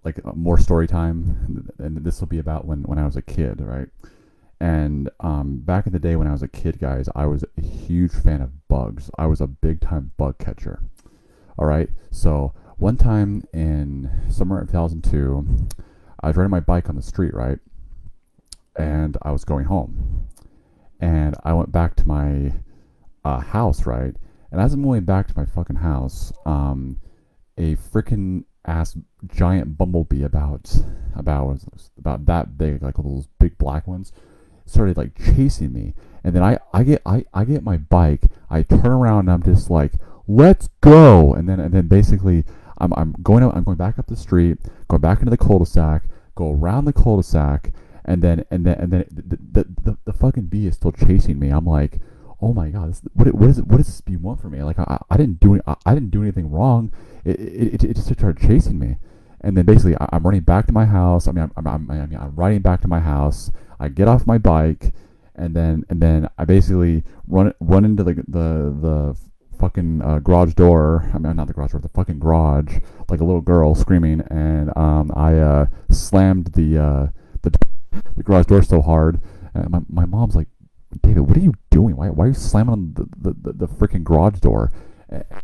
like more story time, and this will be about when I was a kid, right? And back in the day when I was a kid, guys, I was a huge fan of bugs. I was a big time bug catcher. All right. So one time in summer of 2002, I was riding my bike on the street, right? And I was going home. And I went back to my house, right? And as I'm going back to my fucking house, a freaking ass giant bumblebee about that big, like those big black ones, started like chasing me. And then I get my bike, I turn around and I'm just like, let's go. And then basically I'm going back up the street, going back into the cul-de-sac, go around the cul-de-sac, and then the fucking bee is still chasing me. I'm like, oh my god, what does this bee want from me? Like I didn't do I didn't do anything wrong. It just started chasing me. And then basically I'm running back to my house. I'm riding back to my house. I get off my bike, and then I basically run into the fucking garage door. I mean, not the garage door, the fucking garage, like a little girl screaming, and I slammed the garage door so hard. My mom's like, David, what are you doing? Why are you slamming on the freaking garage door?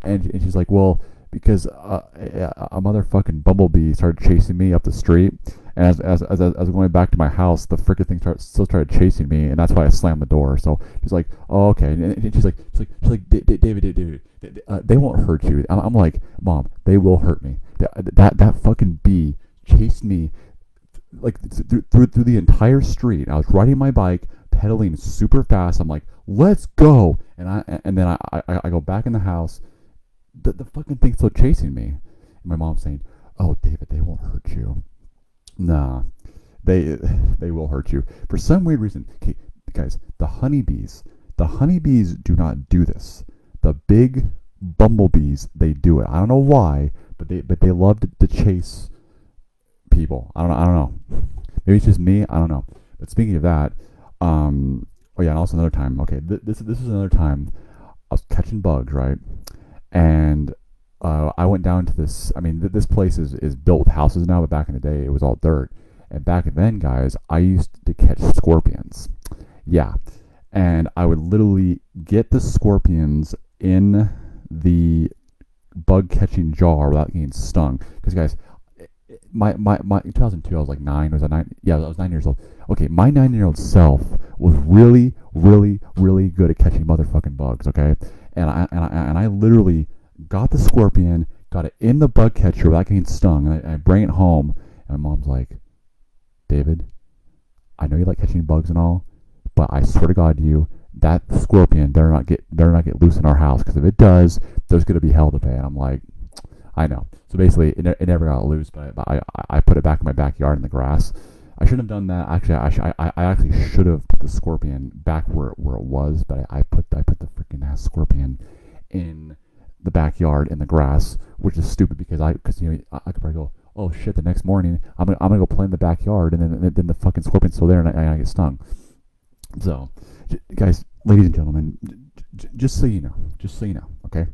And she's like, well, because a motherfucking bumblebee started chasing me up the street, and as I was going back to my house, the freaking thing still started chasing me, and that's why I slammed the door. So she's like, oh, okay. And she's like, David, they won't hurt you. I'm like, Mom, they will hurt me. That fucking bee chased me like through the entire street. I was riding my bike, pedaling super fast. I'm like, let's go. And then I go back in the house. The fucking thing's still chasing me. And my mom's saying, oh, David, they won't hurt you. Nah, they will hurt you for some weird reason. Okay, guys, the honeybees do not do this. The big bumblebees, they do it. I don't know why, but they love to chase people. I don't know. Maybe it's just me. I don't know. But speaking of that, oh yeah, and also another time. Okay, this is another time I was catching bugs, right? And I went down to this. I mean, this place is built with houses now, but back in the day, it was all dirt. And back then, guys, I used to catch scorpions. Yeah, and I would literally get the scorpions in the bug catching jar without getting stung. Because, guys, my in 2002, I was like 9. Was I 9? Yeah, I was 9 years old. Okay, my 9-year-old self was really, really, really good at catching motherfucking bugs. Okay, and I literally got the scorpion, got it in the bug catcher without getting stung, and I bring it home, and my mom's like, David, I know you like catching bugs and all, but I swear to God, that scorpion better not get loose in our house, because if it does, there's gonna be hell to pay. And I'm like, I know. So basically, it never got loose, but I put it back in my backyard in the grass. I shouldn't have done that. Actually, I actually should have put the scorpion back where it was, but I put the freaking ass scorpion in the backyard in the grass, which is stupid because I could probably go, oh shit, the next morning I'm gonna go play in the backyard, and then the fucking scorpion's still there, and I get stung. So, guys, ladies and gentlemen, just so you know, okay,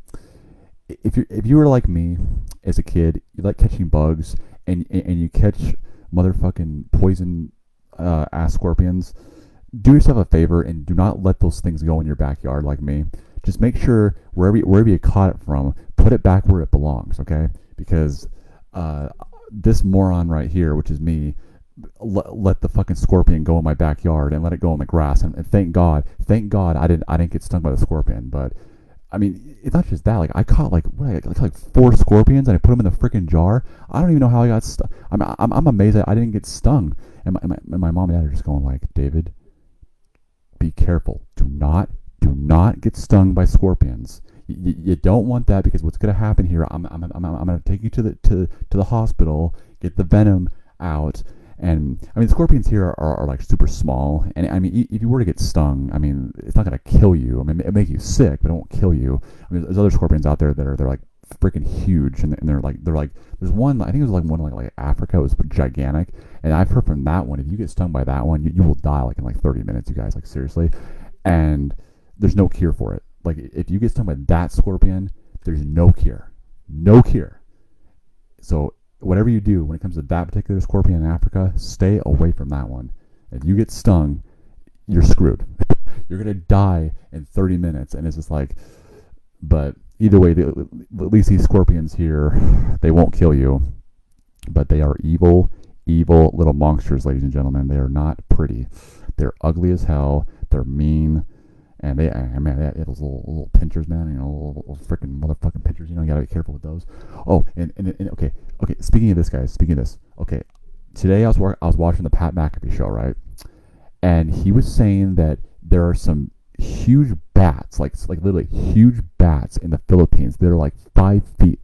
if you were like me as a kid, you like catching bugs, and you catch motherfucking poison ass scorpions, do yourself a favor and do not let those things go in your backyard like me. Just make sure wherever you caught it from, put it back where it belongs, okay? Because this moron right here, which is me, let the fucking scorpion go in my backyard and let it go in the grass. And thank God I didn't get stung by the scorpion. But I mean, it's not just that. Like I caught like 4 scorpions and I put them in the freaking jar. I don't even know how I got stung. I'm amazed that I didn't get stung. And my mom and dad are just going like, David, be careful. Do not get stung by scorpions. You don't want that, because what's going to happen here? I'm going to take you to the hospital, get the venom out, and I mean the scorpions here are like super small, and I mean if you were to get stung, I mean it's not going to kill you. I mean it make you sick, but it won't kill you. I mean there's other scorpions out there that they're like freaking huge, and they're like there's one, I think it was like one like Africa, it was gigantic, and I've heard from that one, if you get stung by that one, you will die like in like 30 minutes, you guys, like seriously. And there's no cure for it. Like if you get stung by that scorpion, there's no cure. So whatever you do when it comes to that particular scorpion in Africa, stay away from that one. If you get stung, you're screwed. You're gonna die in 30 minutes, and it's just like. But either way, at least these scorpions here, they won't kill you, but they are evil, evil little monsters, ladies and gentlemen. They are not pretty. They're ugly as hell. They're mean. And they have those little pinchers, man. You know, little freaking motherfucking pinchers. You know, you gotta be careful with those. Oh, and okay. Speaking of this, guys. Speaking of this. Okay, today I was watching the Pat McAfee show, right? And he was saying that there are some huge bats, like literally huge bats in the Philippines. They're like 5 feet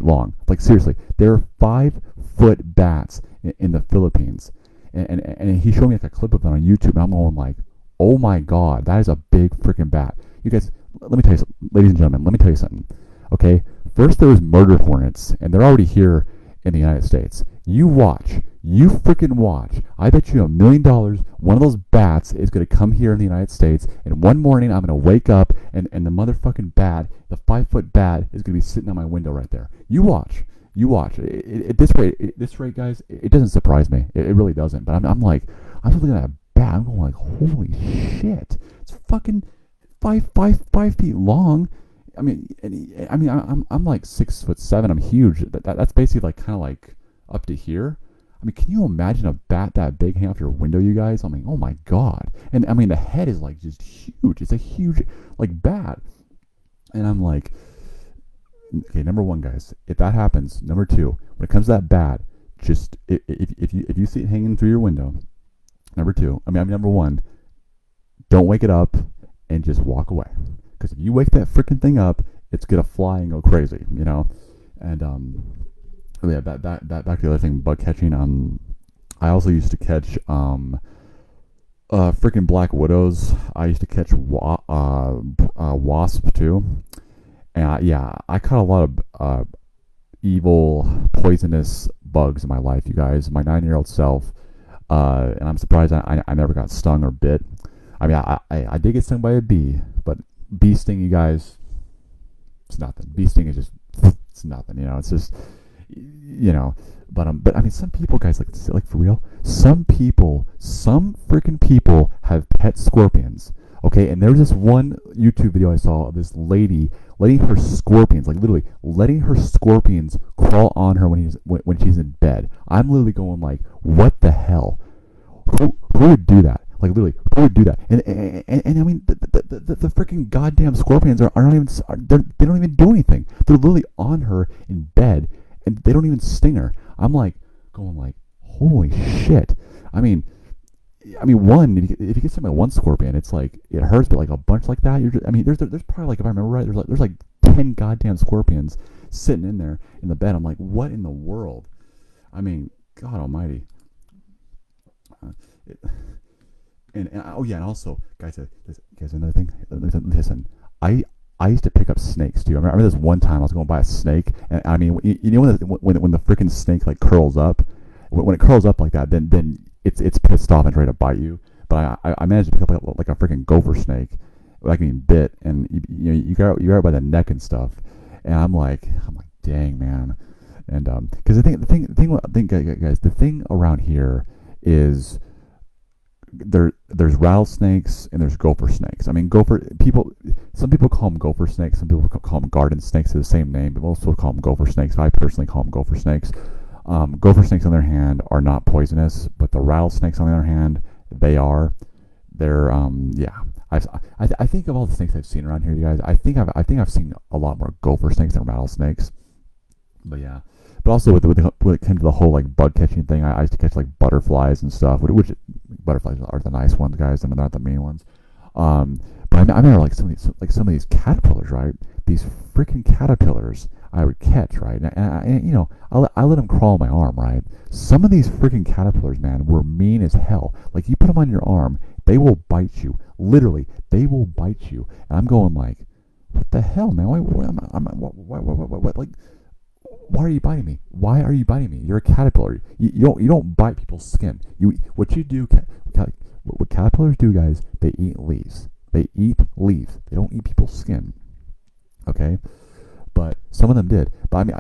long. Like seriously, there are 5-foot bats in the Philippines. And he showed me like a clip of it on YouTube, and I'm going like, oh my god, that is a big freaking bat. You guys, let me tell you, ladies and gentlemen, let me tell you something. Okay, first there was murder hornets, and they're already here in the United States. You freaking watch. I bet you $1 million one of those bats is going to come here in the United States, and one morning I'm going to wake up and the motherfucking bat, the 5-foot bat, is going to be sitting on my window right there. You watch. At this rate, guys, it doesn't surprise me. It really doesn't. But I'm looking at a bat. I'm going like, holy shit! It's fucking 5 feet long. I mean, I'm like 6'7". I'm huge. That's basically like kind of like up to here. I mean, can you imagine a bat that big hanging off your window, you guys? I mean, oh my god! And I mean, the head is like just huge. It's a huge like bat. And I'm like, okay, number one, guys, if that happens, number two, when it comes to that bat, just if you see it hanging through your window, number two, number one, don't wake it up and just walk away. Because if you wake that freaking thing up, it's gonna fly and go crazy, you know. And yeah, back to the other thing, bug catching. I also used to catch freaking black widows. I used to catch wasps too. And yeah, I caught a lot of evil, poisonous bugs in my life, you guys. My 9-year-old self, and I'm surprised I never got stung or bit. I mean, I did get stung by a bee, but bee sting, you guys, it's nothing. Bee sting is just, it's nothing, you know. It's just, you know. But I mean, some people, guys, like for real, some freaking people have pet scorpions. Okay, and there was this one YouTube video I saw of this lady letting her scorpions, like literally letting her scorpions crawl on her when she's in bed. I'm literally going like, what the hell? Who would do that? Like literally, who would do that? And I mean, the freaking goddamn scorpions are not even, they don't even do anything. They're literally on her in bed, and they don't even sting her. I'm like going like, holy shit. I mean, one, if you get something like one scorpion, it's like it hurts, but like a bunch like that, there's probably like, if I remember right, there's like 10 goddamn scorpions sitting in there in the bed. I'm like, what in the world? I mean, God Almighty. Oh yeah, and also, guys, another thing. Listen, I used to pick up snakes too. I remember this one time I was going to buy a snake, and I mean, you know when the freaking snake like curls up, when it curls up like that, then it's pissed off and ready to bite you. But I managed to pick up like a freaking gopher snake, like being bit, and you got it by the neck and stuff. And I'm like, dang, man. And because the thing around here is there's rattlesnakes and there's gopher snakes. I mean, some people call them gopher snakes, some people call them garden snakes. They're the same name, but most people call them gopher snakes. I personally call them gopher snakes. Gopher snakes, on the other hand, are not poisonous, but the rattlesnakes, on the other hand, they are. They're yeah. I think of all the snakes I've seen around here, you guys, I think I've seen a lot more gopher snakes than rattlesnakes. But yeah. But also when it came to the whole like bug catching thing, I used to catch like butterflies and stuff, which butterflies are the nice ones, guys. I mean, they're not the mean ones. But I remember like some of these caterpillars, right? These freaking caterpillars I would catch, right? And you know, I let them crawl on my arm, right? Some of these freaking caterpillars, man, were mean as hell. Like, you put them on your arm, they will bite you. Literally, they will bite you. And I'm going like, what the hell, man? What? Like, why are you biting me? Why are you biting me? You're a caterpillar. You don't bite people's skin. What caterpillars do, guys? They eat leaves. They eat leaves. They don't eat people's skin. Okay, but some of them did. But I mean,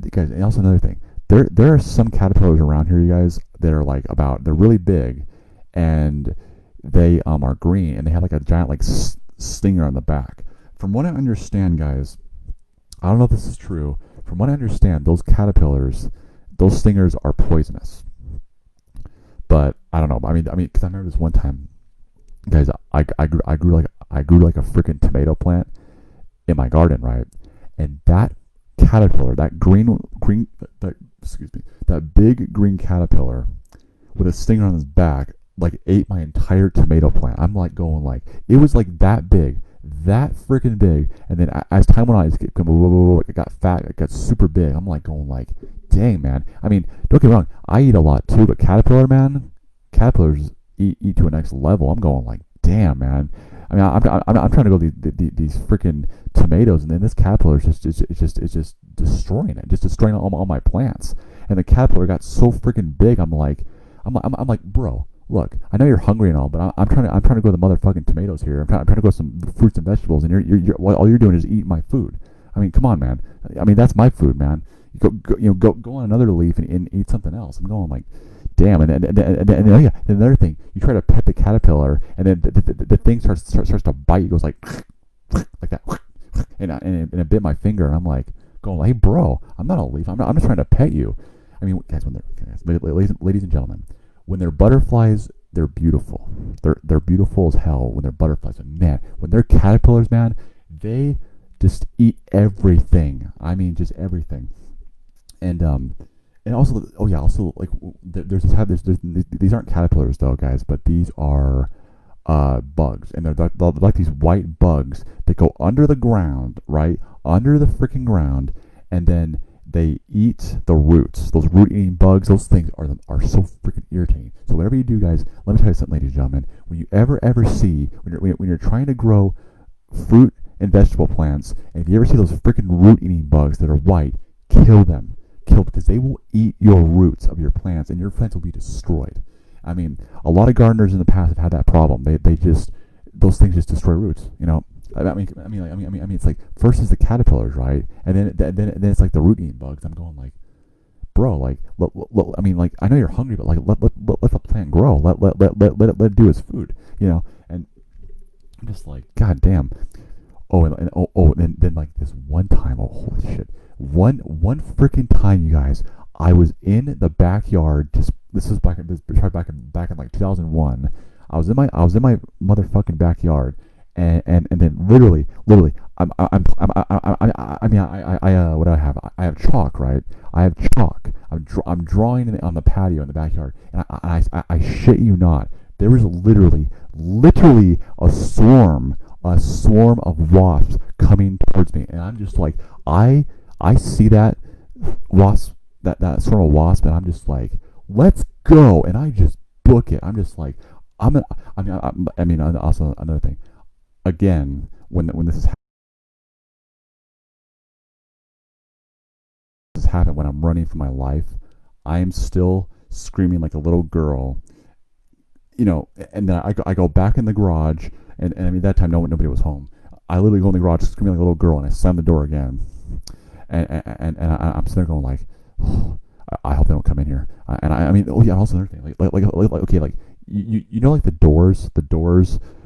guys, and also another thing. there are some caterpillars around here, you guys, that are like about they're really big, and they are green, and they have like a giant like stinger on the back. From what I understand, guys, I don't know if this is true. From what I understand, those caterpillars, those stingers are poisonous. But I don't know. Because I remember this one time, guys. I grew like a freaking tomato plant in my garden, right? And that caterpillar, that big green caterpillar with a stinger on his back, like ate my entire tomato plant. I'm like going like it was like that freaking big. And then as time went on, it got fat, it got super big. I'm like going like, dang man. I mean, don't get me wrong, I eat a lot too, but caterpillars eat to a next level. I'm going like, damn man. I mean, I'm trying to go these freaking tomatoes, and then this caterpillar is just destroying it, just destroying all my plants. And the caterpillar got so freaking big. I'm like, bro, look, I know you're hungry and all, but I'm trying to grow the motherfucking tomatoes here. I'm trying to grow some fruits and vegetables, and you're all you're doing is eating my food. I mean, come on, man. I mean, that's my food, man. Go on another leaf and eat something else. I'm going like, damn. And oh yeah, another thing, you try to pet the caterpillar, and then the thing starts to bite. It goes like like that, and it bit my finger. And I'm like, going, hey, bro, I'm not a leaf. I'm just trying to pet you. I mean, guys, ladies and gentlemen, when they're butterflies, they're beautiful. They're beautiful as hell when they're butterflies. And man, when they're caterpillars, man, they just eat everything. I mean, just everything. And also, oh yeah, also like there's these aren't caterpillars though, guys, but these are bugs, and they're like these white bugs that go under the ground, right, under the freaking ground, and then they eat the roots. Those root-eating bugs, those things are so freaking irritating. So whatever you do, guys, let me tell you something, ladies and gentlemen. When you ever see when you're trying to grow fruit and vegetable plants, and if you ever see those freaking root-eating bugs that are white, kill them. Because they will eat your roots of your plants, and your plants will be destroyed. I mean, a lot of gardeners in the past have had that problem. They just those things just destroy roots. You know, it's like first is the caterpillars, right, and then it's like the root eating bugs. I'm going like, bro, like, I know you're hungry, but like let the plant grow. Let it do its food. You know, and I'm just like, god damn. And then like this one time, oh holy shit. One freaking time, you guys, I was in the backyard. This was back in like 2001. I was in my motherfucking backyard, and then literally, what do I have? I have chalk, right? I have chalk. I'm drawing on the patio in the backyard, and I shit you not, there was literally a swarm of wasps coming towards me, and I'm just like, I see that wasp, that swarm of wasp, and I'm just like, let's go, and I just book it. I'm just like, also another thing, again, when this has happened, when I'm running for my life, I am still screaming like a little girl, you know, and then I go back in the garage, and I mean, that time nobody was home. I literally go in the garage screaming like a little girl, and I slam the door again. And I'm sitting there going like, oh, I hope they don't come in here. And I mean, oh yeah, also another thing, like okay, like you know, like the doors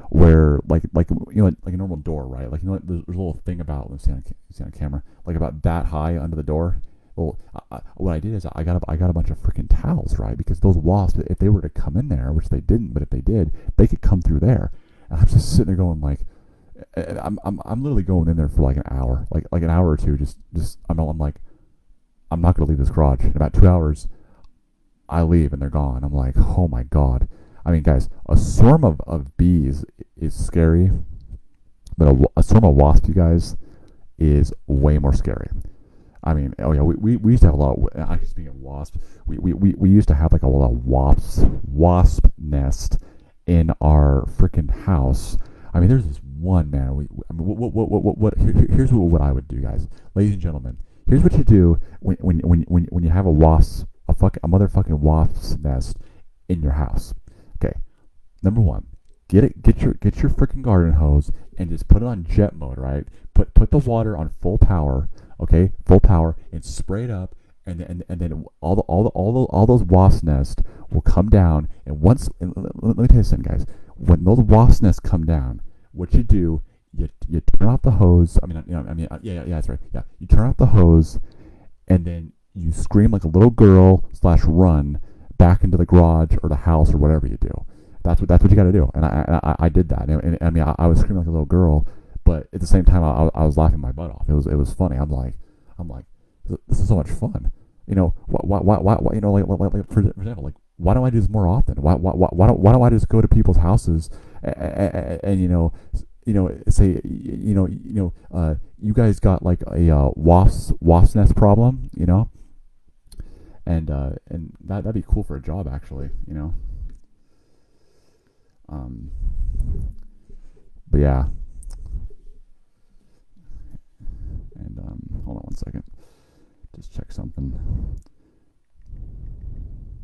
where like you know, like a normal door, right? Like, you know, there's a little thing about, let's see on camera, like about that high under the door. Well, what I did is I got a bunch of freaking towels, right? Because those wasps, if they were to come in there, which they didn't, but if they did, they could come through there. And I'm just sitting there going like, I'm literally going in there for like an hour, like an hour or two. Just I'm like, I'm not gonna leave this garage. In about 2 hours, I leave and they're gone. I'm like, oh my god. I mean, guys, a swarm of bees is scary, but a swarm of wasps, you guys, is way more scary. I mean, oh yeah, we used to have a lot of, actually speaking of wasps, we used to have like a lot of wasp nest in our freaking house. I mean, there's this one, man. Here's what I would do, guys, ladies and gentlemen. Here's what you do when you have a motherfucking wasp's nest in your house. Okay, number one, get your freaking garden hose and just put it on jet mode, right? Put the water on full power, okay, full power, and spray it up and then all those wasp nests will come down. And once, and let me tell you something, guys. When those wasp nests come down, what you do, you turn off the hose. Yeah, that's right. Yeah, you turn off the hose, and then you scream like a little girl slash run back into the garage or the house or whatever you do. That's what you got to do. And I did that. And I mean, I was screaming like a little girl, but at the same time, I was laughing my butt off. It was funny. I'm like, this is so much fun. You know, why you know, like for example, like why don't I do this more often? Why don't I just go to people's houses and say you guys got like a wasp nest problem, and that'd be cool for a job actually. Um, but yeah, and hold on one second, just check something.